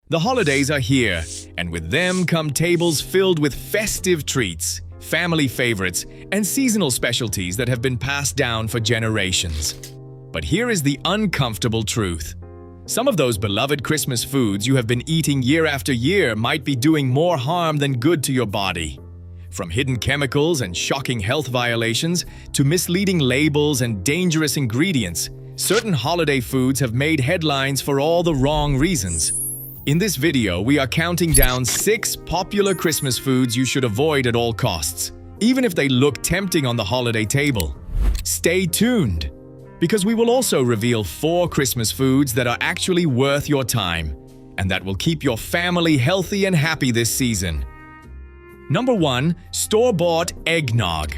The holidays are here, and with them come tables filled with festive treats, family favorites, and seasonal specialties that have been passed down for generations. But here is the uncomfortable truth. Some of those beloved Christmas foods you have been eating year after year might be doing more harm than good to your body. From hidden chemicals and shocking health violations to misleading labels and dangerous ingredients, certain holiday foods have made headlines for all the wrong reasons. In this video, we are counting down 6 popular Christmas foods you should avoid at all costs, even if they look tempting on the holiday table. Stay tuned, because we will also reveal 4 Christmas foods that are actually worth your time, and that will keep your family healthy and happy this season. Number 1. Store-bought eggnog.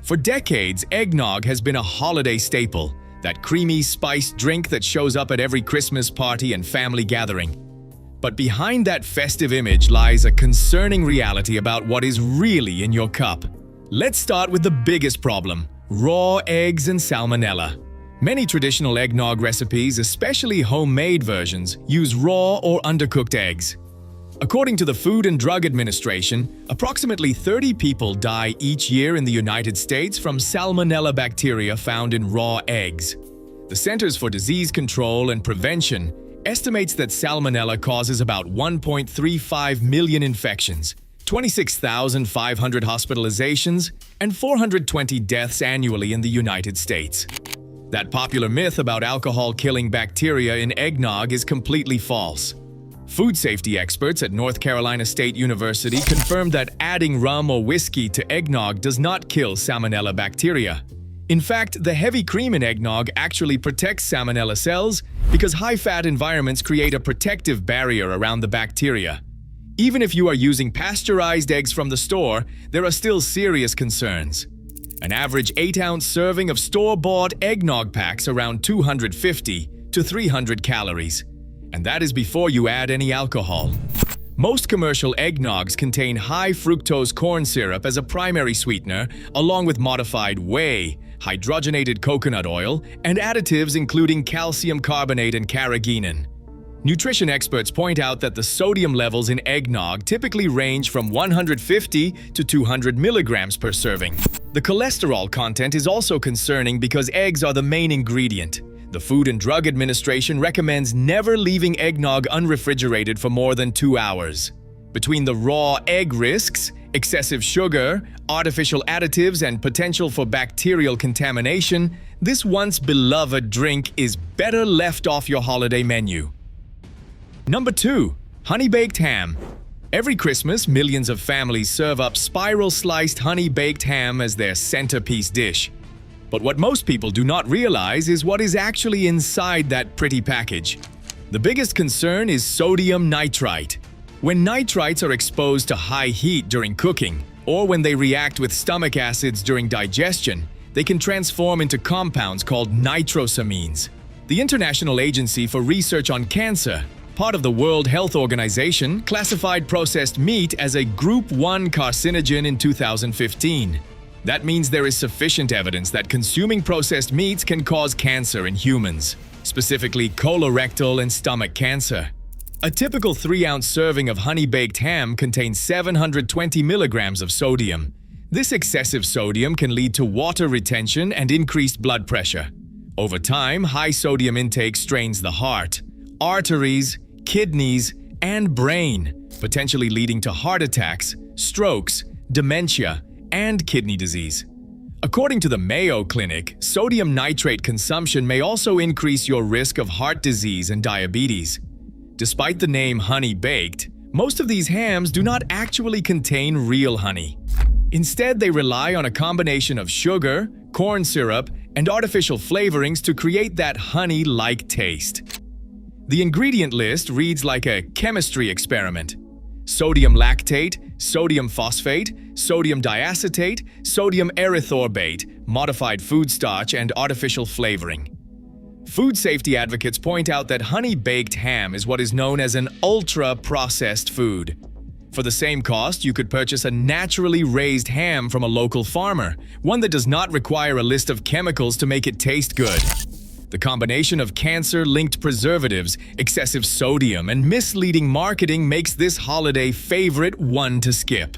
For decades, eggnog has been a holiday staple, that creamy, spiced drink that shows up at every Christmas party and family gathering. But behind that festive image lies a concerning reality about what is really in your cup. Let's start with the biggest problem: raw eggs and salmonella. Many traditional eggnog recipes, especially homemade versions, use raw or undercooked eggs. According to the Food and Drug Administration, approximately 30 people die each year in the United States from salmonella bacteria found in raw eggs. The Centers for Disease Control and Prevention estimates that salmonella causes about 1.35 million infections, 26,500 hospitalizations, and 420 deaths annually in the United States. That popular myth about alcohol killing bacteria in eggnog is completely false. Food safety experts at North Carolina State University confirmed that adding rum or whiskey to eggnog does not kill salmonella bacteria. In fact, the heavy cream in eggnog actually protects salmonella cells because high-fat environments create a protective barrier around the bacteria. Even if you are using pasteurized eggs from the store, there are still serious concerns. An average 8-ounce serving of store-bought eggnog packs around 250 to 300 calories. And that is before you add any alcohol. Most commercial eggnogs contain high fructose corn syrup as a primary sweetener, along with modified whey, hydrogenated coconut oil, and additives including calcium carbonate and carrageenan. Nutrition experts point out that the sodium levels in eggnog typically range from 150 to 200 milligrams per serving. The cholesterol content is also concerning because eggs are the main ingredient. The Food and Drug Administration recommends never leaving eggnog unrefrigerated for more than 2 hours. Between the raw egg risks, excessive sugar, artificial additives, and potential for bacterial contamination, this once beloved drink is better left off your holiday menu. Number 2. Honey-baked ham. Every Christmas, millions of families serve up spiral-sliced honey-baked ham as their centerpiece dish. But what most people do not realize is what is actually inside that pretty package. The biggest concern is sodium nitrite. When nitrites are exposed to high heat during cooking, or when they react with stomach acids during digestion, they can transform into compounds called nitrosamines. The International Agency for Research on Cancer, part of the World Health Organization, classified processed meat as a Group 1 carcinogen in 2015. That means there is sufficient evidence that consuming processed meats can cause cancer in humans, specifically colorectal and stomach cancer. A typical 3-ounce serving of honey-baked ham contains 720 milligrams of sodium. This excessive sodium can lead to water retention and increased blood pressure. Over time, high sodium intake strains the heart, arteries, kidneys, and brain, potentially leading to heart attacks, strokes, dementia, and kidney disease. According to the Mayo Clinic, sodium nitrate consumption may also increase your risk of heart disease and diabetes. Despite the name honey-baked, most of these hams do not actually contain real honey. Instead, they rely on a combination of sugar, corn syrup, and artificial flavorings to create that honey-like taste. The ingredient list reads like a chemistry experiment. Sodium lactate, sodium phosphate, sodium diacetate, sodium erythorbate, modified food starch, and artificial flavoring. Food safety advocates point out that honey-baked ham is what is known as an ultra-processed food. For the same cost, you could purchase a naturally raised ham from a local farmer, one that does not require a list of chemicals to make it taste good. The combination of cancer-linked preservatives, excessive sodium, and misleading marketing makes this holiday favorite one to skip.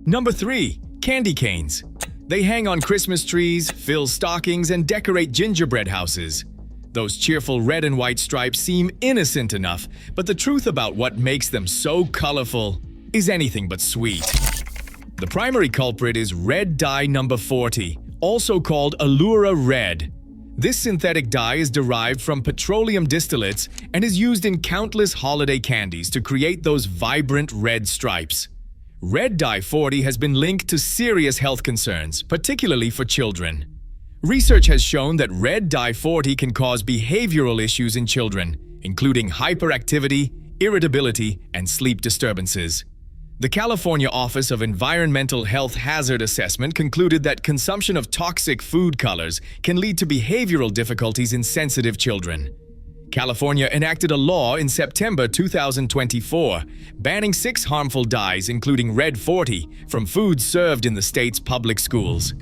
Number 3. Candy canes. They hang on Christmas trees, fill stockings, and decorate gingerbread houses. Those cheerful red and white stripes seem innocent enough, but the truth about what makes them so colorful is anything but sweet. The primary culprit is red dye number 40, also called Allura Red. This synthetic dye is derived from petroleum distillates and is used in countless holiday candies to create those vibrant red stripes. Red dye 40 has been linked to serious health concerns, particularly for children. Research has shown that red dye 40 can cause behavioral issues in children, including hyperactivity, irritability, and sleep disturbances. The California Office of Environmental Health Hazard Assessment concluded that consumption of toxic food colors can lead to behavioral difficulties in sensitive children. California enacted a law in September 2024, banning 6 harmful dyes, including Red 40, from foods served in the state's public schools.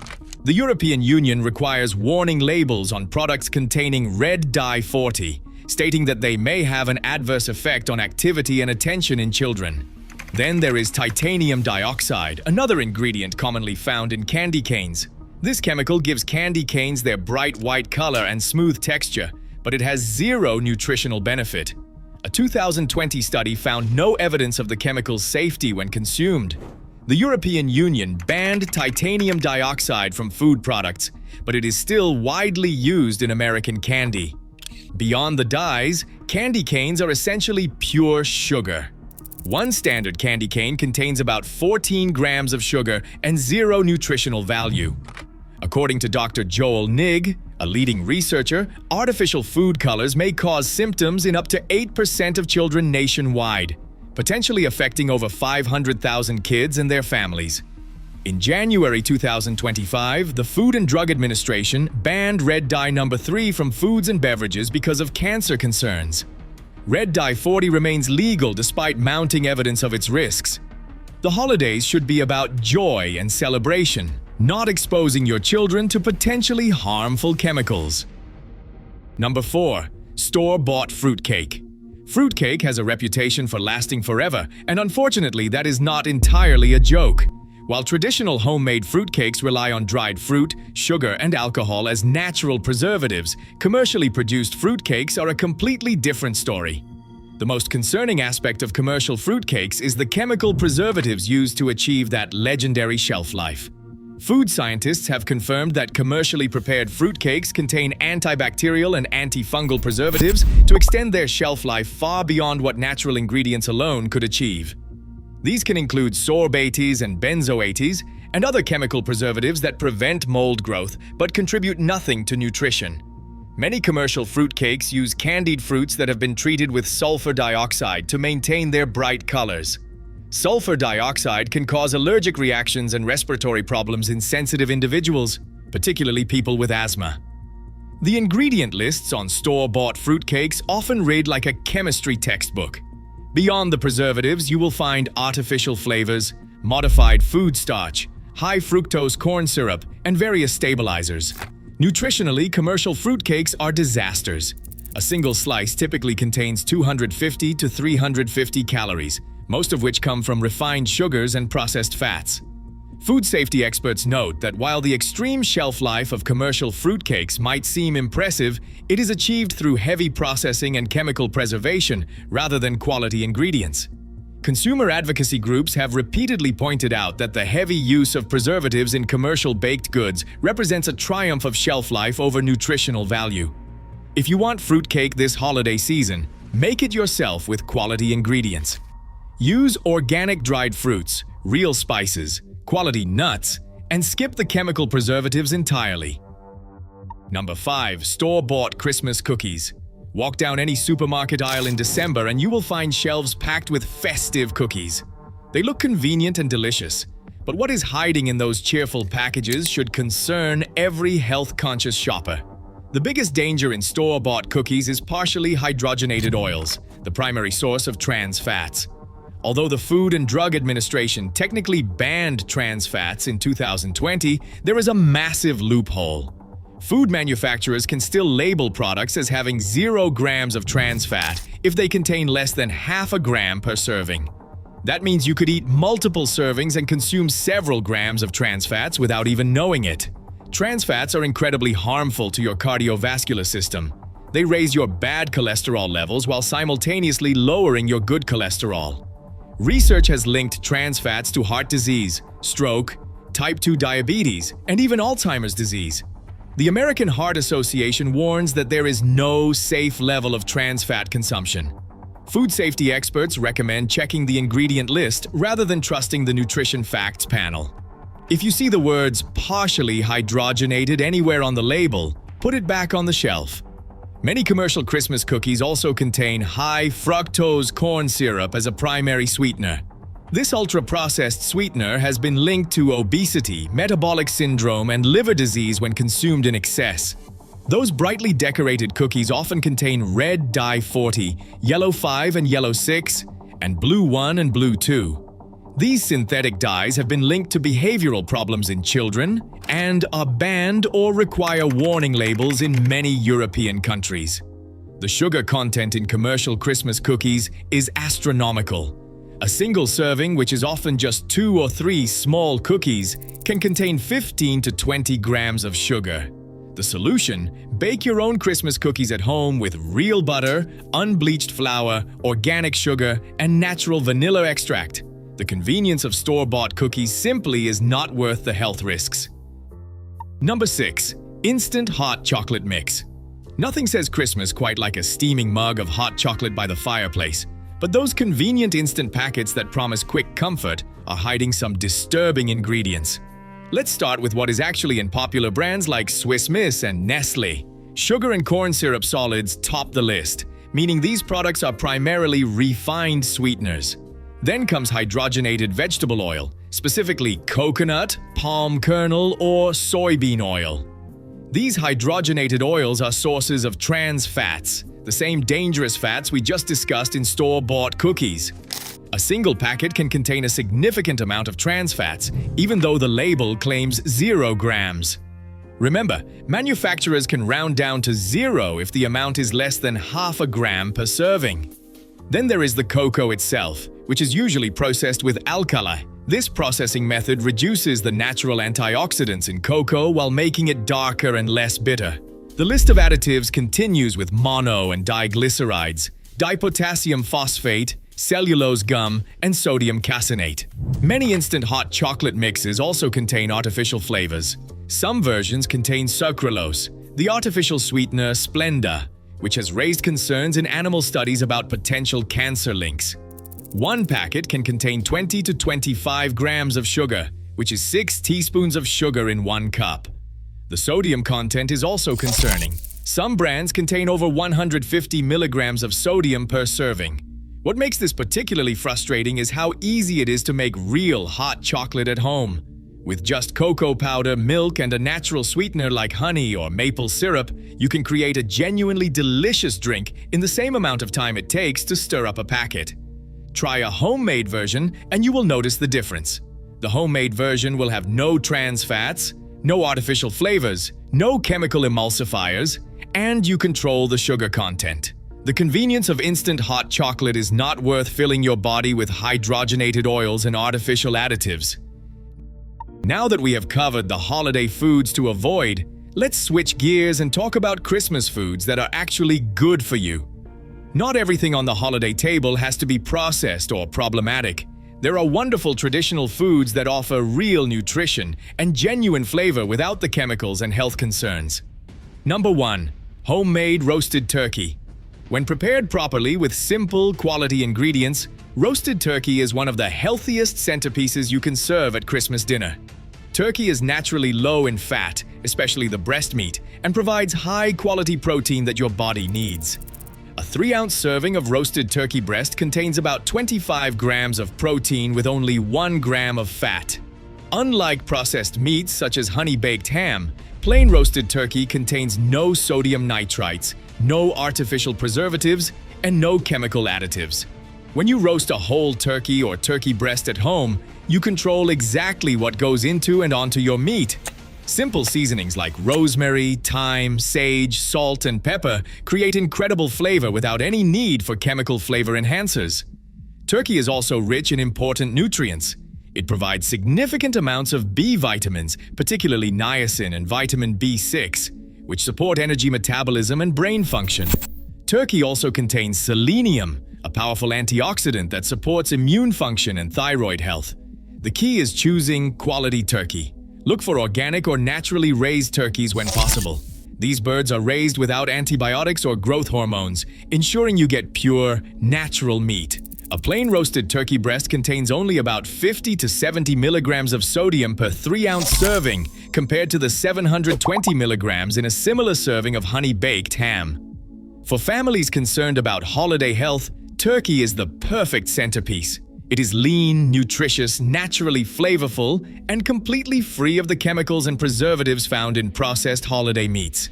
The European Union requires warning labels on products containing red dye 40, stating that they may have an adverse effect on activity and attention in children. Then there is titanium dioxide, another ingredient commonly found in candy canes. This chemical gives candy canes their bright white color and smooth texture, but it has zero nutritional benefit. A 2020 study found no evidence of the chemical's safety when consumed. The European Union banned titanium dioxide from food products, but it is still widely used in American candy. Beyond the dyes, candy canes are essentially pure sugar. One standard candy cane contains about 14 grams of sugar and zero nutritional value. According to Dr. Joel Nigg, a leading researcher, artificial food colors may cause symptoms in up to 8% of children nationwide, potentially affecting over 500,000 kids and their families. In January 2025, the Food and Drug Administration banned red dye number 3 from foods and beverages because of cancer concerns. Red dye 40 remains legal despite mounting evidence of its risks. The holidays should be about joy and celebration, not exposing your children to potentially harmful chemicals. Number 4. Store-bought fruitcake. Fruitcake has a reputation for lasting forever, and unfortunately that is not entirely a joke. While traditional homemade fruitcakes rely on dried fruit, sugar, and alcohol as natural preservatives, commercially produced fruitcakes are a completely different story. The most concerning aspect of commercial fruitcakes is the chemical preservatives used to achieve that legendary shelf life. Food scientists have confirmed that commercially prepared fruitcakes contain antibacterial and antifungal preservatives to extend their shelf life far beyond what natural ingredients alone could achieve. These can include sorbates and benzoates and other chemical preservatives that prevent mold growth but contribute nothing to nutrition. Many commercial fruitcakes use candied fruits that have been treated with sulfur dioxide to maintain their bright colors. Sulfur dioxide can cause allergic reactions and respiratory problems in sensitive individuals, particularly people with asthma. The ingredient lists on store-bought fruitcakes often read like a chemistry textbook. Beyond the preservatives, you will find artificial flavors, modified food starch, high fructose corn syrup, and various stabilizers. Nutritionally, commercial fruitcakes are disasters. A single slice typically contains 250 to 350 calories, most of which come from refined sugars and processed fats. Food safety experts note that while the extreme shelf life of commercial fruitcakes might seem impressive, it is achieved through heavy processing and chemical preservation rather than quality ingredients. Consumer advocacy groups have repeatedly pointed out that the heavy use of preservatives in commercial baked goods represents a triumph of shelf life over nutritional value. If you want fruitcake this holiday season, make it yourself with quality ingredients. Use organic dried fruits, real spices, quality nuts, and skip the chemical preservatives entirely. Number 5. Store-bought Christmas cookies. Walk down any supermarket aisle in December and you will find shelves packed with festive cookies. They look convenient and delicious, but what is hiding in those cheerful packages should concern every health-conscious shopper. The biggest danger in store-bought cookies is partially hydrogenated oils, the primary source of trans fats. Although the Food and Drug Administration technically banned trans fats in 2020, there is a massive loophole. Food manufacturers can still label products as having 0 grams of trans fat if they contain less than half a gram per serving. That means you could eat multiple servings and consume several grams of trans fats without even knowing it. Trans fats are incredibly harmful to your cardiovascular system. They raise your bad cholesterol levels while simultaneously lowering your good cholesterol. Research has linked trans fats to heart disease, stroke, type 2 diabetes, and even Alzheimer's disease. The American Heart Association warns that there is no safe level of trans fat consumption. Food safety experts recommend checking the ingredient list rather than trusting the nutrition facts panel. If you see the words partially hydrogenated anywhere on the label, put it back on the shelf. Many commercial Christmas cookies also contain high fructose corn syrup as a primary sweetener. This ultra-processed sweetener has been linked to obesity, metabolic syndrome, and liver disease when consumed in excess. Those brightly decorated cookies often contain red dye 40, yellow 5 and yellow 6, and blue 1 and blue 2. These synthetic dyes have been linked to behavioral problems in children and are banned or require warning labels in many European countries. The sugar content in commercial Christmas cookies is astronomical. A single serving, which is often just 2 or 3 small cookies, can contain 15 to 20 grams of sugar. The solution? Bake your own Christmas cookies at home with real butter, unbleached flour, organic sugar, and natural vanilla extract. The convenience of store-bought cookies simply is not worth the health risks. Number 6. Instant hot chocolate mix. Nothing says Christmas quite like a steaming mug of hot chocolate by the fireplace. But those convenient instant packets that promise quick comfort are hiding some disturbing ingredients. Let's start with what is actually in popular brands like Swiss Miss and Nestle. Sugar and corn syrup solids top the list, meaning these products are primarily refined sweeteners. Then comes hydrogenated vegetable oil, specifically coconut, palm kernel, or soybean oil. These hydrogenated oils are sources of trans fats, the same dangerous fats we just discussed in store-bought cookies. A single packet can contain a significant amount of trans fats, even though the label claims 0 grams. Remember, manufacturers can round down to 0 if the amount is less than half a gram per serving. Then there is the cocoa itself, which is usually processed with alkali. This processing method reduces the natural antioxidants in cocoa while making it darker and less bitter. The list of additives continues with mono and diglycerides, dipotassium phosphate, cellulose gum, and sodium caseinate. Many instant hot chocolate mixes also contain artificial flavors. Some versions contain sucralose, the artificial sweetener Splenda, which has raised concerns in animal studies about potential cancer links. One packet can contain 20 to 25 grams of sugar, which is 6 teaspoons of sugar in 1 cup. The sodium content is also concerning. Some brands contain over 150 milligrams of sodium per serving. What makes this particularly frustrating is how easy it is to make real hot chocolate at home. With just cocoa powder, milk, and a natural sweetener like honey or maple syrup, you can create a genuinely delicious drink in the same amount of time it takes to stir up a packet. Try a homemade version and you will notice the difference. The homemade version will have no trans fats, no artificial flavors, no chemical emulsifiers, and you control the sugar content. The convenience of instant hot chocolate is not worth filling your body with hydrogenated oils and artificial additives. Now that we have covered the holiday foods to avoid, let's switch gears and talk about Christmas foods that are actually good for you. Not everything on the holiday table has to be processed or problematic. There are wonderful traditional foods that offer real nutrition and genuine flavor without the chemicals and health concerns. Number 1. Homemade roasted turkey. When prepared properly with simple, quality ingredients, roasted turkey is one of the healthiest centerpieces you can serve at Christmas dinner. Turkey is naturally low in fat, especially the breast meat, and provides high-quality protein that your body needs. A 3-ounce serving of roasted turkey breast contains about 25 grams of protein with only 1 gram of fat. Unlike processed meats such as honey-baked ham, plain roasted turkey contains no sodium nitrites, no artificial preservatives, and no chemical additives. When you roast a whole turkey or turkey breast at home, you control exactly what goes into and onto your meat. Simple seasonings like rosemary, thyme, sage, salt, and pepper create incredible flavor without any need for chemical flavor enhancers. Turkey is also rich in important nutrients. It provides significant amounts of B vitamins, particularly niacin and vitamin B6, which support energy metabolism and brain function. Turkey also contains selenium, a powerful antioxidant that supports immune function and thyroid health. The key is choosing quality turkey. Look for organic or naturally raised turkeys when possible. These birds are raised without antibiotics or growth hormones, ensuring you get pure, natural meat. A plain roasted turkey breast contains only about 50 to 70 milligrams of sodium per 3-ounce serving, compared to the 720 milligrams in a similar serving of honey-baked ham. For families concerned about holiday health, turkey is the perfect centerpiece. It is lean, nutritious, naturally flavorful, and completely free of the chemicals and preservatives found in processed holiday meats.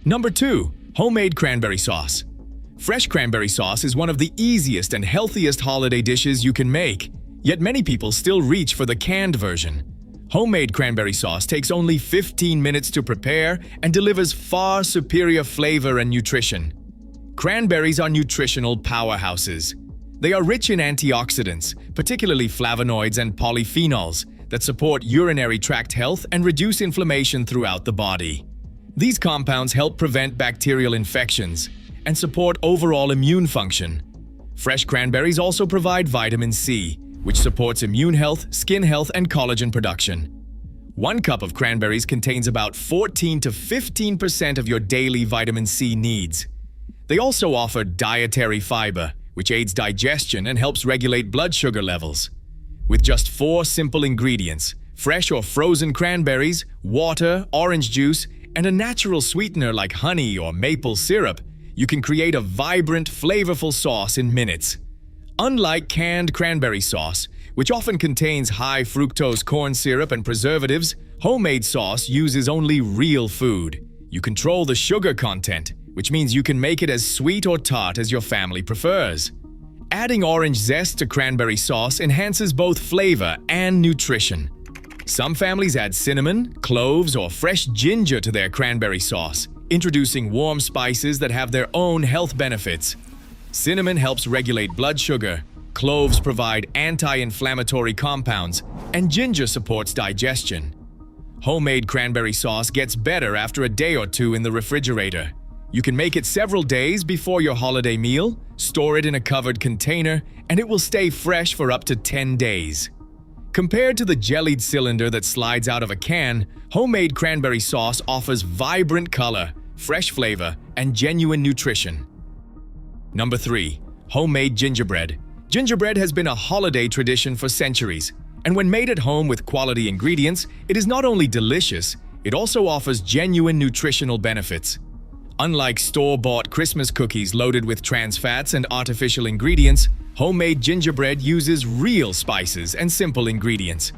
Number 2. Homemade cranberry sauce. Fresh cranberry sauce is one of the easiest and healthiest holiday dishes you can make, yet many people still reach for the canned version. Homemade cranberry sauce takes only 15 minutes to prepare and delivers far superior flavor and nutrition. Cranberries are nutritional powerhouses. They are rich in antioxidants, particularly flavonoids and polyphenols, that support urinary tract health and reduce inflammation throughout the body. These compounds help prevent bacterial infections and support overall immune function. Fresh cranberries also provide vitamin C, which supports immune health, skin health, and collagen production. 1 cup of cranberries contains about 14 to 15% of your daily vitamin C needs. They also offer dietary fiber, which aids digestion and helps regulate blood sugar levels. With just 4 simple ingredients, fresh or frozen cranberries, water, orange juice, and a natural sweetener like honey or maple syrup, you can create a vibrant, flavorful sauce in minutes. Unlike canned cranberry sauce, which often contains high fructose corn syrup and preservatives, homemade sauce uses only real food. You control the sugar content, which means you can make it as sweet or tart as your family prefers. Adding orange zest to cranberry sauce enhances both flavor and nutrition. Some families add cinnamon, cloves, or fresh ginger to their cranberry sauce, introducing warm spices that have their own health benefits. Cinnamon helps regulate blood sugar, cloves provide anti-inflammatory compounds, and ginger supports digestion. Homemade cranberry sauce gets better after a day or 2 in the refrigerator. You can make it several days before your holiday meal, store it in a covered container, and it will stay fresh for up to 10 days. Compared to the jellied cylinder that slides out of a can, homemade cranberry sauce offers vibrant color, fresh flavor, and genuine nutrition. Number 3. Homemade gingerbread. Gingerbread has been a holiday tradition for centuries, and when made at home with quality ingredients, it is not only delicious, it also offers genuine nutritional benefits. Unlike store-bought Christmas cookies loaded with trans fats and artificial ingredients, homemade gingerbread uses real spices and simple ingredients.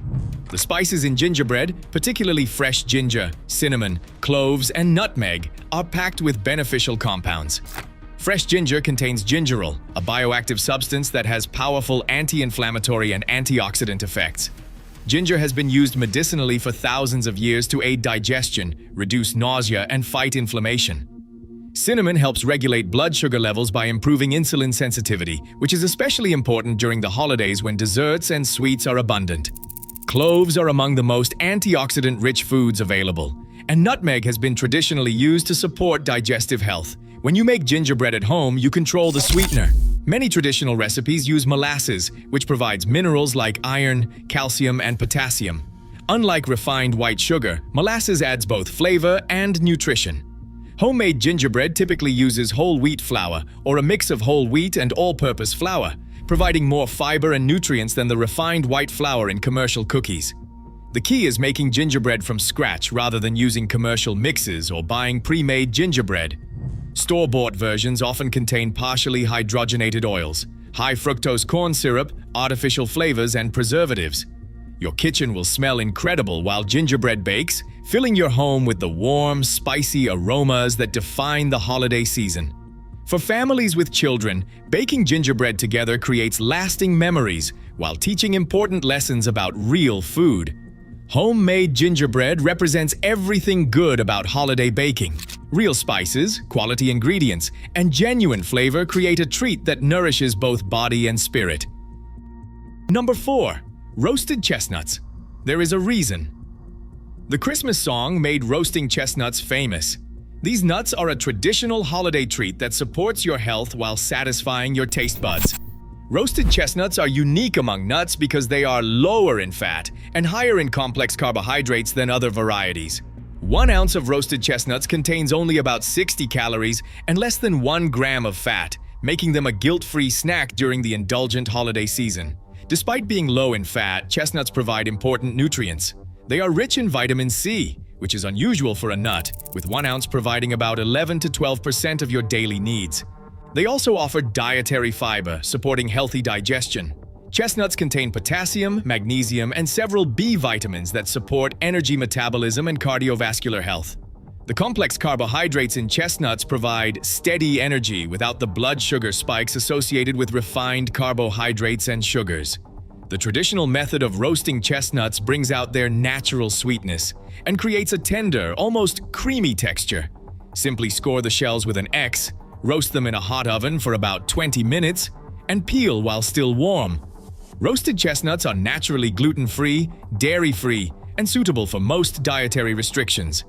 The spices in gingerbread, particularly fresh ginger, cinnamon, cloves, and nutmeg, are packed with beneficial compounds. Fresh ginger contains gingerol, a bioactive substance that has powerful anti-inflammatory and antioxidant effects. Ginger has been used medicinally for thousands of years to aid digestion, reduce nausea, and fight inflammation. Cinnamon helps regulate blood sugar levels by improving insulin sensitivity, which is especially important during the holidays when desserts and sweets are abundant. Cloves are among the most antioxidant-rich foods available, and nutmeg has been traditionally used to support digestive health. When you make gingerbread at home, you control the sweetener. Many traditional recipes use molasses, which provides minerals like iron, calcium, and potassium. Unlike refined white sugar, molasses adds both flavor and nutrition. Homemade gingerbread typically uses whole wheat flour or a mix of whole wheat and all-purpose flour, providing more fiber and nutrients than the refined white flour in commercial cookies. The key is making gingerbread from scratch rather than using commercial mixes or buying pre-made gingerbread. Store-bought versions often contain partially hydrogenated oils, high fructose corn syrup, artificial flavors, and preservatives. Your kitchen will smell incredible while gingerbread bakes, filling your home with the warm, spicy aromas that define the holiday season. For families with children, baking gingerbread together creates lasting memories while teaching important lessons about real food. Homemade gingerbread represents everything good about holiday baking. Real spices, quality ingredients, and genuine flavor create a treat that nourishes both body and spirit. Number 4. Roasted chestnuts. There is a reason. The Christmas song made roasting chestnuts famous. These nuts are a traditional holiday treat that supports your health while satisfying your taste buds. Roasted chestnuts are unique among nuts because they are lower in fat and higher in complex carbohydrates than other varieties. 1 ounce of roasted chestnuts contains only about 60 calories and less than 1 gram of fat, making them a guilt-free snack during the indulgent holiday season. Despite being low in fat, chestnuts provide important nutrients. They are rich in vitamin C, which is unusual for a nut, with 1 ounce providing about 11 to 12% of your daily needs. They also offer dietary fiber, supporting healthy digestion. Chestnuts contain potassium, magnesium, and several B vitamins that support energy metabolism and cardiovascular health. The complex carbohydrates in chestnuts provide steady energy without the blood sugar spikes associated with refined carbohydrates and sugars. The traditional method of roasting chestnuts brings out their natural sweetness and creates a tender, almost creamy texture. Simply score the shells with an X, roast them in a hot oven for about 20 minutes, and peel while still warm. Roasted chestnuts are naturally gluten-free, dairy-free, and suitable for most dietary restrictions.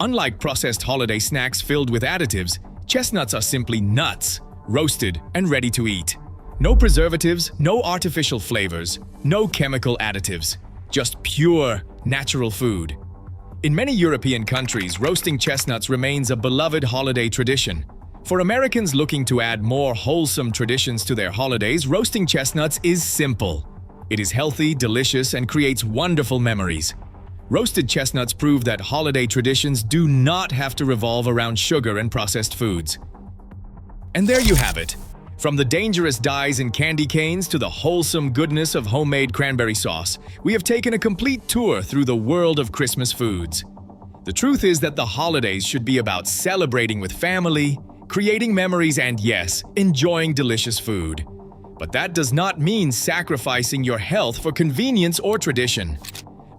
Unlike processed holiday snacks filled with additives, chestnuts are simply nuts, roasted and ready to eat. No preservatives, no artificial flavors, no chemical additives, just pure, natural food. In many European countries, roasting chestnuts remains a beloved holiday tradition. For Americans looking to add more wholesome traditions to their holidays, roasting chestnuts is simple. It is healthy, delicious, and creates wonderful memories. Roasted chestnuts prove that holiday traditions do not have to revolve around sugar and processed foods. And there you have it. From the dangerous dyes in candy canes to the wholesome goodness of homemade cranberry sauce, we have taken a complete tour through the world of Christmas foods. The truth is that the holidays should be about celebrating with family, creating memories, and yes, enjoying delicious food. But that does not mean sacrificing your health for convenience or tradition.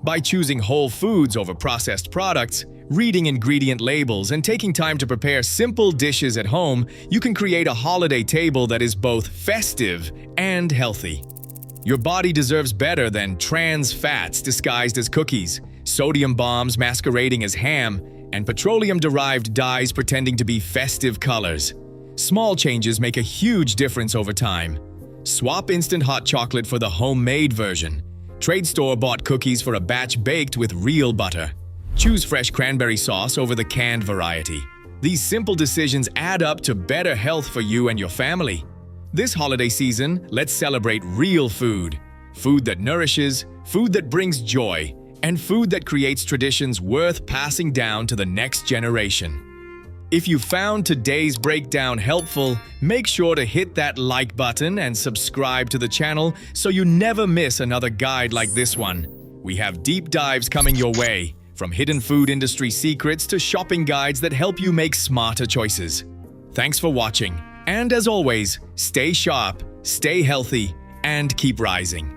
By choosing whole foods over processed products, reading ingredient labels, and taking time to prepare simple dishes at home, you can create a holiday table that is both festive and healthy. Your body deserves better than trans fats disguised as cookies, sodium bombs masquerading as ham, and petroleum-derived dyes pretending to be festive colors. Small changes make a huge difference over time. Swap instant hot chocolate for the homemade version. Trade store-bought cookies for a batch baked with real butter. Choose fresh cranberry sauce over the canned variety. These simple decisions add up to better health for you and your family. This holiday season, let's celebrate real food. Food that nourishes, food that brings joy, and food that creates traditions worth passing down to the next generation. If you found today's breakdown helpful, make sure to hit that like button and subscribe to the channel so you never miss another guide like this one. We have deep dives coming your way, from hidden food industry secrets to shopping guides that help you make smarter choices. Thanks for watching, and as always, stay sharp, stay healthy, and keep rising.